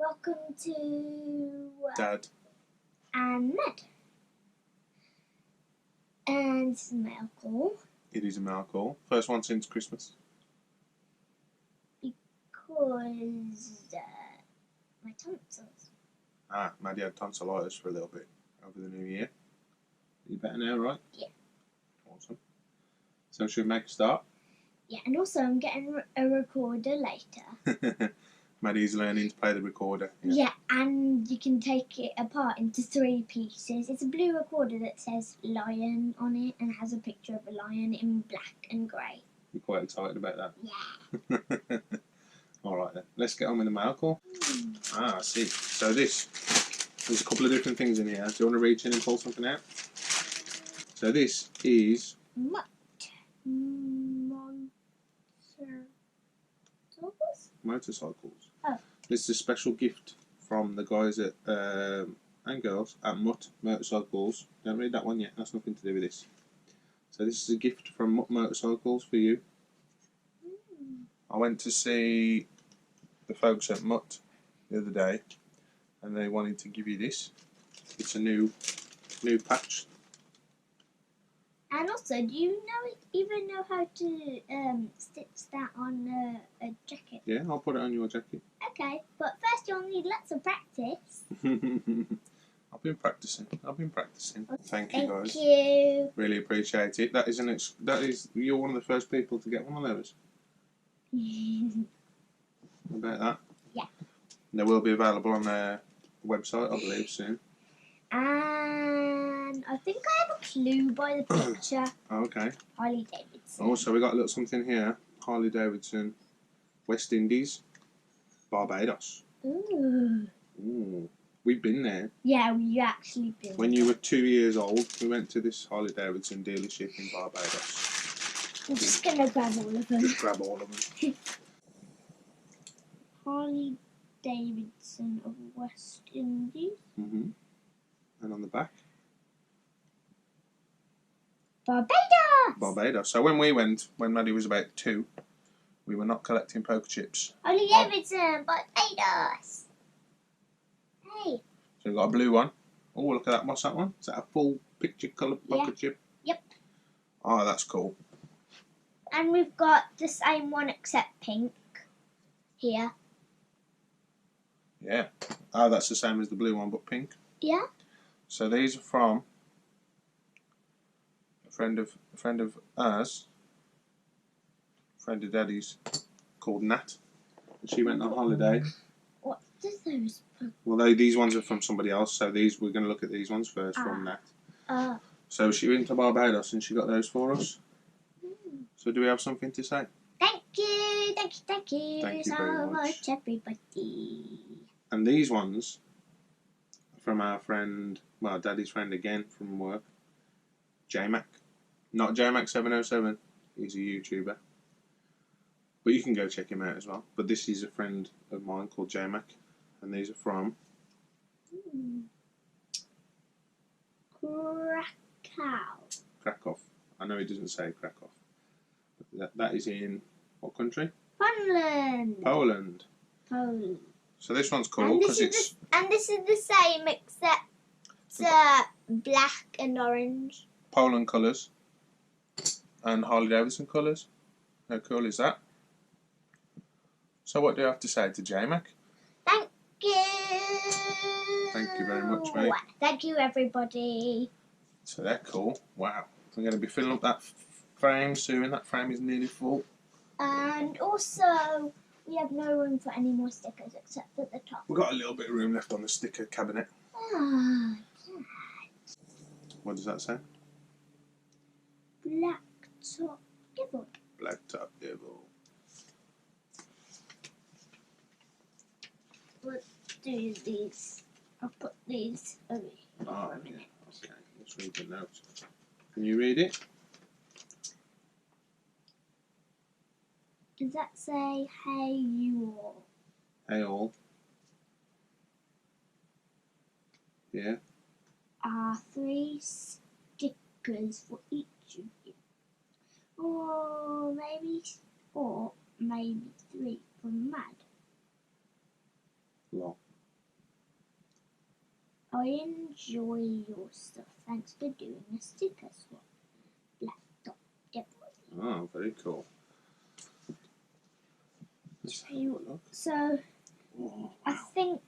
Welcome to Dad. and Ned. And this is a mail call. It is a mail call. First one since Christmas. Because my tonsils. Maddie had tonsillitis for a little bit over the new year. Are you better now, right? Yeah. Awesome. So should we make a start? Yeah, and also I'm getting a recorder later. Maddie's learning to play the recorder. Yeah, and you can take it apart into 3 pieces. It's a blue recorder that says lion on it and has a picture of a lion in black and grey. You're quite excited about that? Yeah. Alright then, let's get on with the mail call. I see. So there's a couple of different things in here. Do you want to reach in and pull something out? So this is... motorcycles. Oh. This is a special gift from the guys at and girls at Mutt Motorcycles. Don't read that one yet, that's nothing to do with this. So this is a gift from Mutt Motorcycles for you. I went to see the folks at Mutt the other day and they wanted to give you this. It's a new patch. And also, do you even know how to stitch that on a jacket? Yeah, I'll put it on your jacket. Okay, but first you'll need lots of practice. I've been practicing. Thank you, guys. Thank you. Really appreciate it. That is you're one of the first people to get one of those. About that. Yeah. And they will be available on their website, I believe, soon. And I think I have a clue by the picture. Okay. Harley Davidson. Also, we got a little something here. Harley Davidson, West Indies, Barbados. Ooh. Ooh. We've been there. Yeah, we actually been. When you were 2 years old, we went to this Harley Davidson dealership in Barbados. I'm just gonna grab all of them. Just grab all of them. Harley Davidson of West Indies. And on the back, Barbados. So when we went, when Maddie was about 2, we were not collecting poker chips. Harley Davidson, Barbados. Hey. So we've got a blue one. Oh, look at that. What's that one? Is that a full picture colour poker chip? Yep. Oh, that's cool. And we've got the same one except pink here. Yeah. Oh, that's the same as the blue one, but pink. Yeah. So these are from a friend of ours, friend of Daddy's, called Nat. And she went on holiday. What does those? Well, these ones are from somebody else. So we're going to look at these ones first from Nat. So she went to Barbados and she got those for us. So do we have something to say? Thank you Thank you so very much. everybody. And these ones are from our friend, well, Daddy's friend again from work, JMac. Not JMac 707. He's a YouTuber. But you can go check him out as well. But this is a friend of mine called JMac. And these are from Krakow. I know he doesn't say Krakow. That is in what country? Poland. So this one's cool because it's... And this is the same except black and orange. Poland colours. And Harley Davidson colours. How cool is that? So what do you have to say to JMac? Thank you. Thank you very much, mate. Thank you, everybody. So they're cool. Wow. I'm going to be filling up that frame soon. That frame is nearly full. And also, we have no room for any more stickers except at the top. We've got a little bit of room left on the sticker cabinet. Ah, What does that say? Black Top Devil. Black Top Devil. Let's do these. I'll put these over here for a minute. Okay, let's read the note. Can you read it? Does that say, hey you all? Hey all. Yeah. 3 stickers for each of you. Or maybe 4, maybe 3 for Mad. Long. I enjoy your stuff. Thanks for doing a sticker swap. Laptop devil. Oh, very cool. So Oh, I think.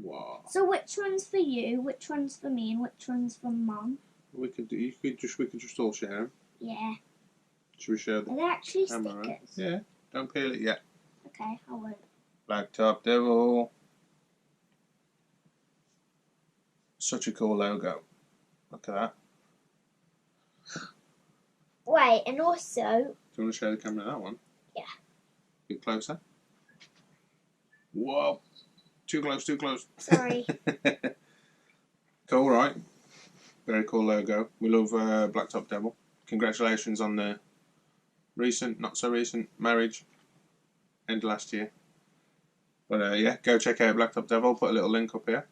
wow. So which one's for you? Which one's for me? And which one's for Mum? We could just all share them. Yeah. Should we share the Are they actually camera? stickers? Yeah. Don't peel it yet. Okay, I won't. Blacktop Devil. Such a cool logo. Look at that. Wait, and also. Do you want to share the camera that one? Yeah. Get closer. Whoa. Too close, too close. Sorry. Cool, right? Very cool logo. We love Blacktop Devil. Congratulations on the recent, not so recent, marriage. End of last year. But yeah, go check out Blacktop Devil. Put a little link up here.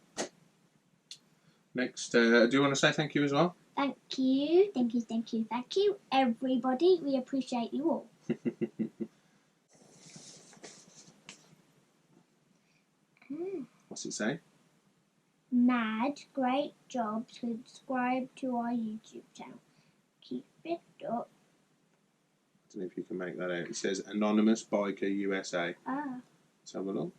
Next, do you want to say thank you as well? Thank you, everybody. We appreciate you all. What's it say? Mad, great job. Subscribe to our YouTube channel. Keep it up. I don't know if you can make that out. It says Anonymous Biker USA. Ah. Let's have a look.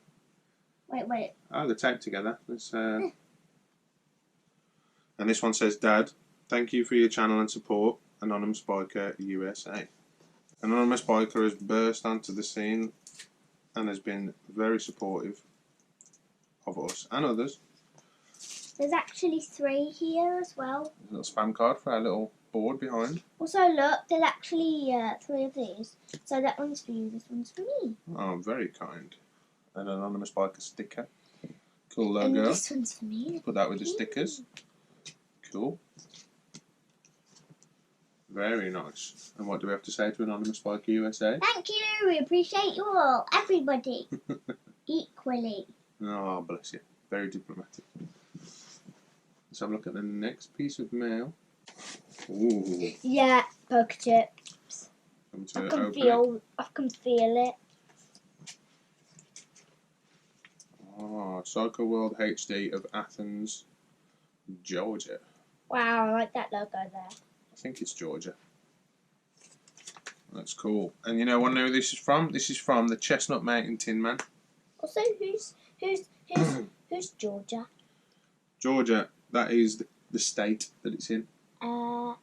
Wait. Oh, they're taped together. Let's, and this one says, Dad, thank you for your channel and support. Anonymous Biker USA. Anonymous Biker has burst onto the scene and has been very supportive of us and others. There's actually 3 here as well. There's a little spam card for our little board behind. Also, look, there's actually 3 of these. So that one's for you, this one's for me. Oh, very kind. An Anonymous Biker sticker. Cool logo. And this one's for me. Put that with the stickers. Cool. Very nice. And what do we have to say to Anonymous Biker USA? Thank you. We appreciate you all. Everybody. Equally. Oh, bless you. Very diplomatic. Let's have a look at the next piece of mail. Ooh. Yeah, poker chips. I can feel it. Oh, Psycho World HD of Athens, Georgia. Wow, I like that logo there. I think it's Georgia. That's cool. And you know what who this is from? This is from the Chestnut Mountain Tin Man. Also, who's Georgia? Georgia, that is the state that it's in. No.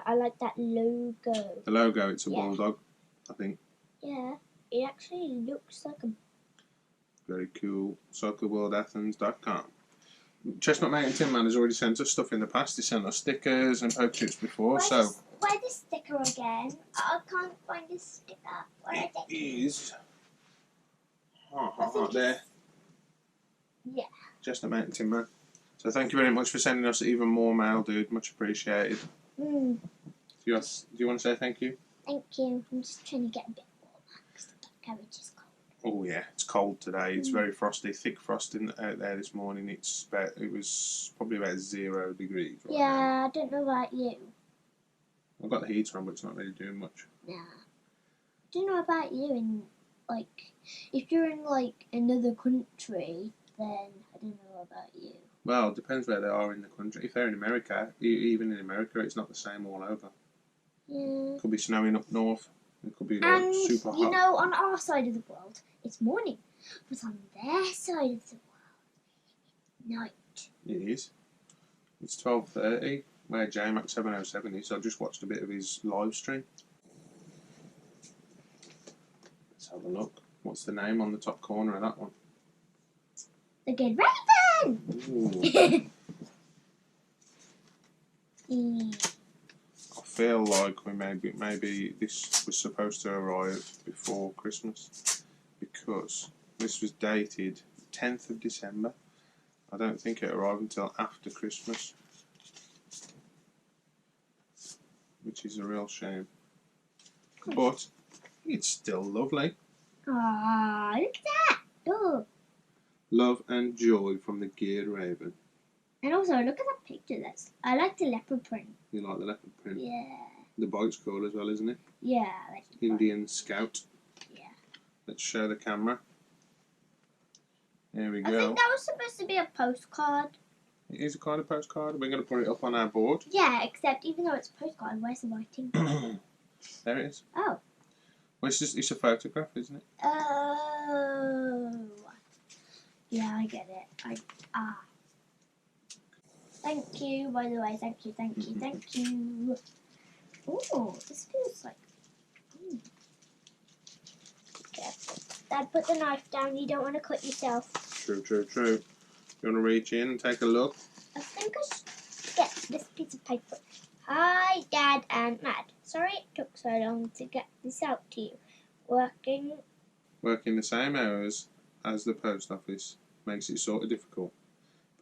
I like that logo. The logo, it's a bulldog, I think. Yeah, it actually looks like a... Very cool. SoccerWorldAthens.com. Chestnut Mountain Tin Man has already sent us stuff in the past. He sent us stickers and poke chips before, Where's the sticker again? I can't find the sticker. Where is it? Is... I think there. Yeah. Chestnut Mountain Tin Man. So thank you very much for sending us even more mail, dude. Much appreciated. Do you want to say thank you? Thank you. I'm just trying to get a bit warmer because the carriage is cold. Oh yeah, it's cold today. It's very frosty, thick frost out there this morning. It was probably about 0 degrees. Right now. I don't know about you. I've got the heater on, but it's not really doing much. Nah. I don't know about you. In if you're in another country, then I don't know about you. Well, it depends where they are in the country. If they're in America, even in America, it's not the same all over. Yeah. It could be snowing up north. It could be super hot. You know, on our side of the world, it's morning. But on their side of the world, night. It is. It's 12:30, where JMac 707 is. I just watched a bit of his live stream. Let's have a look. What's the name on the top corner of that one? The Good Raven! Ooh. I feel like we maybe this was supposed to arrive before Christmas because this was dated 10th of December. I don't think it arrived until after Christmas, which is a real shame. But it's still lovely. Ah, look at that! Oh. Love and joy from the Geared Raven. And also, look at that picture. I like the leopard print. You like the leopard print? Yeah. The bike's cool as well, isn't it? Yeah, I like the Indian Scout. Yeah. Let's show the camera. Here we I go. think that was supposed to be a postcard. It is a kind of postcard. We're going to put it up on our board. Yeah, except even though it's a postcard, where's the writing? There it is. Oh. Well, it's a photograph, isn't it? Oh. Yeah, I get it. Thank you, by the way. Thank you. Oh, this feels like... Okay. Dad, put the knife down. You don't want to cut yourself. True. You want to reach in and take a look? I think I should get this piece of paper. Hi, Dad and Matt. Sorry it took so long to get this out to you. Working the same hours as the post office makes it sort of difficult.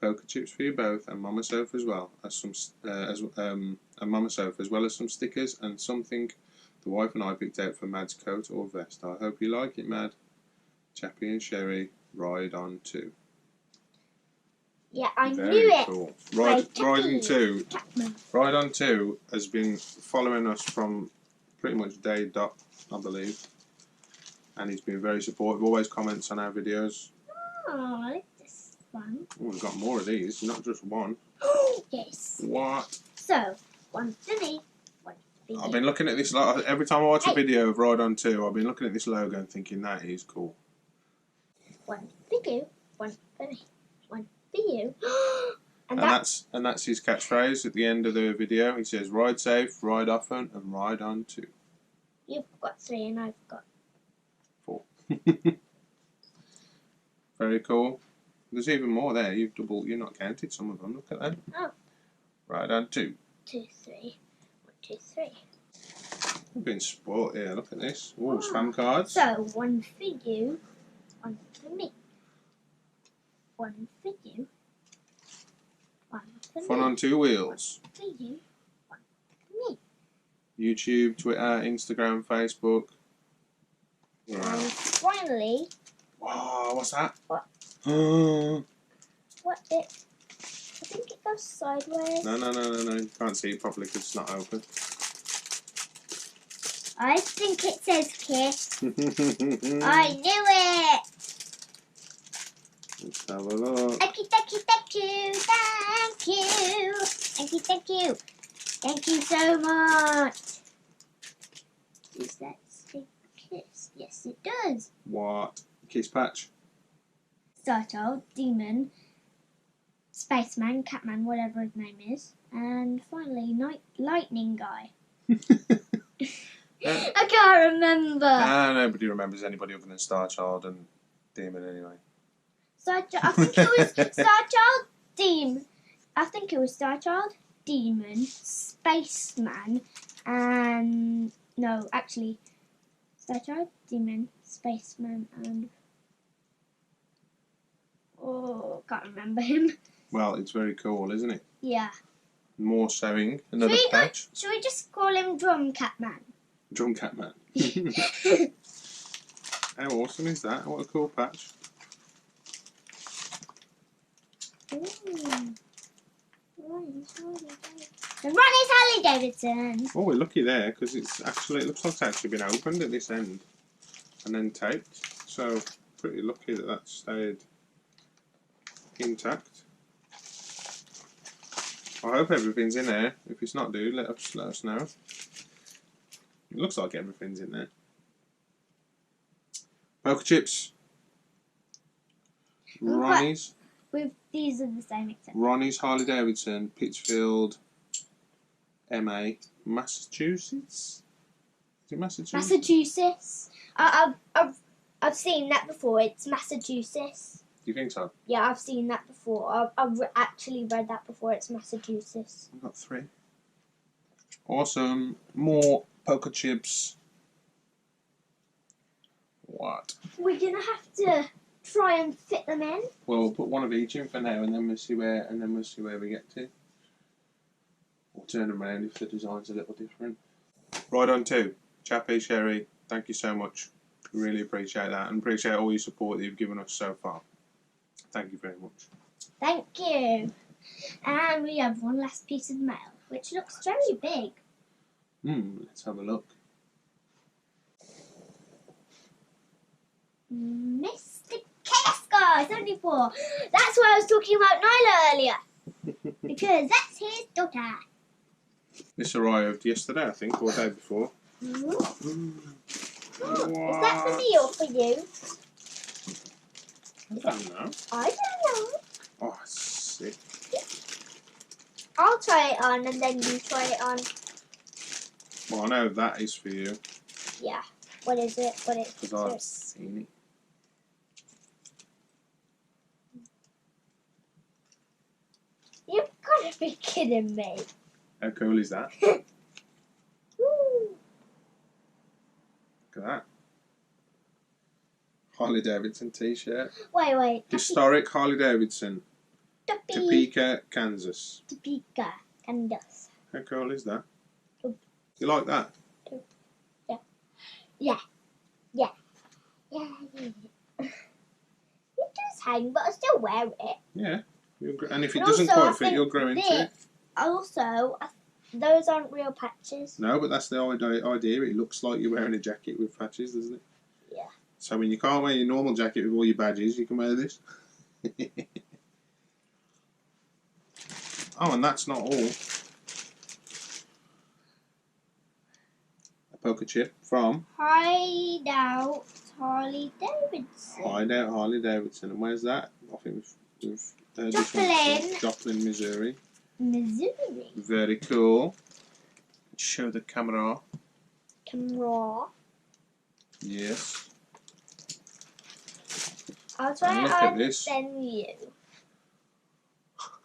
Poker chips for you both, and Mama Sofa as well as some some stickers and something the wife and I picked out for Mad's coat or vest. I hope you like it, Mad. Chappie and Sherry ride on too. Yeah, I Very knew it. Cool. Ride on 2 has been following us from pretty much day dot, I believe, and he's been very supportive. Always comments on our videos. Oh, I like this one. Oh, we've got more of these, not just one. Yes. What? So, one for me, one for you. I've been looking at this every time I watch a video of Ride on 2. I've been looking at this logo and thinking that is cool. One for you, one for me, one for you. And that's his catchphrase at the end of the video. He says, "Ride safe, ride often, and ride on 2." You've got 3 and I've got 4. Very cool. There's even more there. You've not counted some of them. Look at them. Oh. Ride on 2. 2, 3. 1, 2, 3. We've been spoilt here. Look at this. Oh, spam cards. So, one for you, one for me. One for you, one for Fun me. on 2 wheels. One for you, one for me. YouTube, Twitter, Instagram, Facebook. And finally... Wow, what's that? What? What it... I think it goes sideways. No. You can't see it properly because it's not open. I think it says kiss. I knew it! Let's have a look. Thank you. Thank you so much. Does that say kiss? Yes, it does. What? Kiss patch? Starchild, Demon, Spaceman, Catman, whatever his name is, and finally Lightning Guy. I can't remember. Nobody remembers anybody other than Starchild and Demon anyway. I think it was Starchild, Demon. I think it was Starchild, Demon, Spaceman, and no, actually, Starchild, Demon, Spaceman, and can't remember him. Well, it's very cool, isn't it? Yeah. More sewing. Another patch. Should we just call him Drum Catman? Drum Catman. How awesome is that? What a cool patch. Ronnie's Harley Davidson. Oh, we're lucky there because it looks like it's actually been opened at this end and then taped. So pretty lucky that stayed intact. I hope everything's in there. If it's not, dude, let us know. It looks like everything's in there. Poker chips. Ronnie's. These are the same except Ronnie's Harley Davidson, Pittsfield, MA, Massachusetts. Is it Massachusetts? Massachusetts. I've seen that before. It's Massachusetts. Do you think so? Yeah, I've seen that before. I've actually read that before. It's Massachusetts. I've got 3. Awesome. More poker chips. What? We're gonna have to try and fit them in. Well, we'll put one of each in for now, and then we'll see where we get to. We'll turn them around if the design's a little different. Ride on 2. Chappie, Sherry, thank you so much. Really appreciate that, and appreciate all your support that you've given us so far. Thank you very much. Thank you. And we have one last piece of mail, which looks very big. Let's have a look. Mr. Casco, it's only 4. That's why I was talking about Nyla earlier. Because that's his daughter. This arrived yesterday, I think, or the day before. Is that for me or for you? I don't know. I don't know. Oh, it's sick. I'll try it on and then you try it on. Well, I know that is for you. Yeah. What is it? What is it? Because I've seen it. You've got to be kidding me. How cool is that? Woo. Look at that. Harley Davidson t-shirt. Wait. Historic Harley Davidson. Topeka, Kansas. Topeka, Kansas. How cool is that? You like that? Yeah. It does hang, but I still wear it. Yeah. And if it And doesn't also, quite fit, you'll grow into it. Also, those aren't real patches. No, but that's the idea. It looks like you're wearing a jacket with patches, doesn't it? Yeah. So when you can't wear your normal jacket with all your badges, you can wear this. Oh, and that's not all. A poker chip from Hideout Harley Davidson. Hideout Harley Davidson. And where's that? I think we've heard this one before. Joplin, Missouri. Missouri. Very cool. Show the camera. Yes. I'll try And it look at on, this. then you.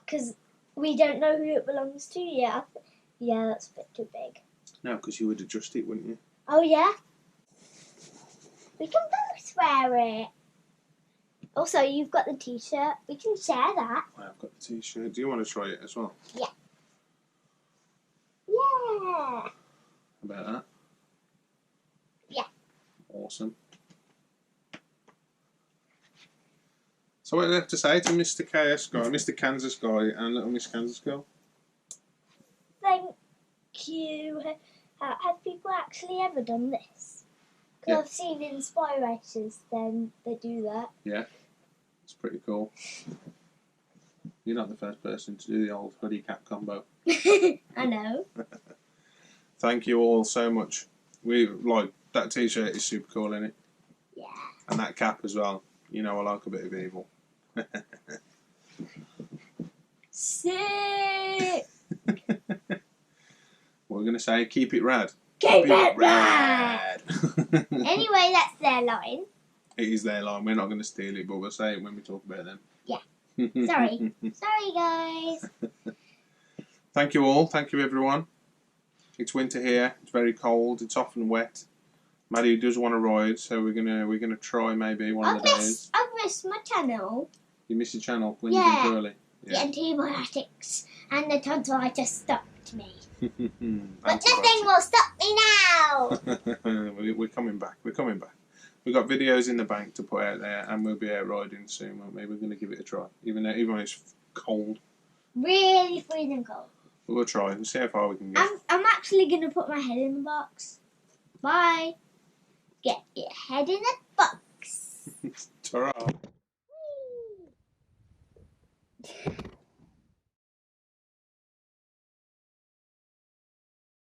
Because we don't know who it belongs to yet. Yeah, that's a bit too big. No, because you would adjust it, wouldn't you? Oh, yeah? We can both wear it. Also, you've got the t-shirt. We can share that. I've got the t-shirt. Do you want to try it as well? Yeah. How about that? Yeah. Awesome. So what do you have to say to Mr. KS guy, Mr. Kansas guy, and little Miss Kansas girl? Thank you. Have people actually ever done this? Because Yeah. I've seen in spy races, then they do that. Yeah, it's pretty cool. You're not the first person to do the old hoodie cap combo. I know. Thank you all so much. We like that t-shirt is super cool, isn't it? Yeah. And that cap as well. You know I like a bit of evil. Sick. We're gonna say keep it rad. Keep it rad. Anyway, that's their line. It is their line. We're not gonna steal it, but we'll say it when we talk about them. Yeah. Sorry. Sorry, guys. Thank you all. Thank you everyone. It's winter here. It's very cold. It's often wet. Maddie does want to ride, so we're gonna try maybe one of the days. I've missed my channel. You missed your channel when you did early. The antibiotics and the tonsillitis stopped me. But Antibiotics. nothing will stop me now. We're coming back. We're coming back. We've got videos in the bank to put out there, and we'll be out riding soon, won't we? We're going to give it a try, even when it's cold. Really freezing cold. We'll try and see how far we can get. I'm actually going to put my head in the box. Bye. Get your head in the box. Ta-ra. Whee!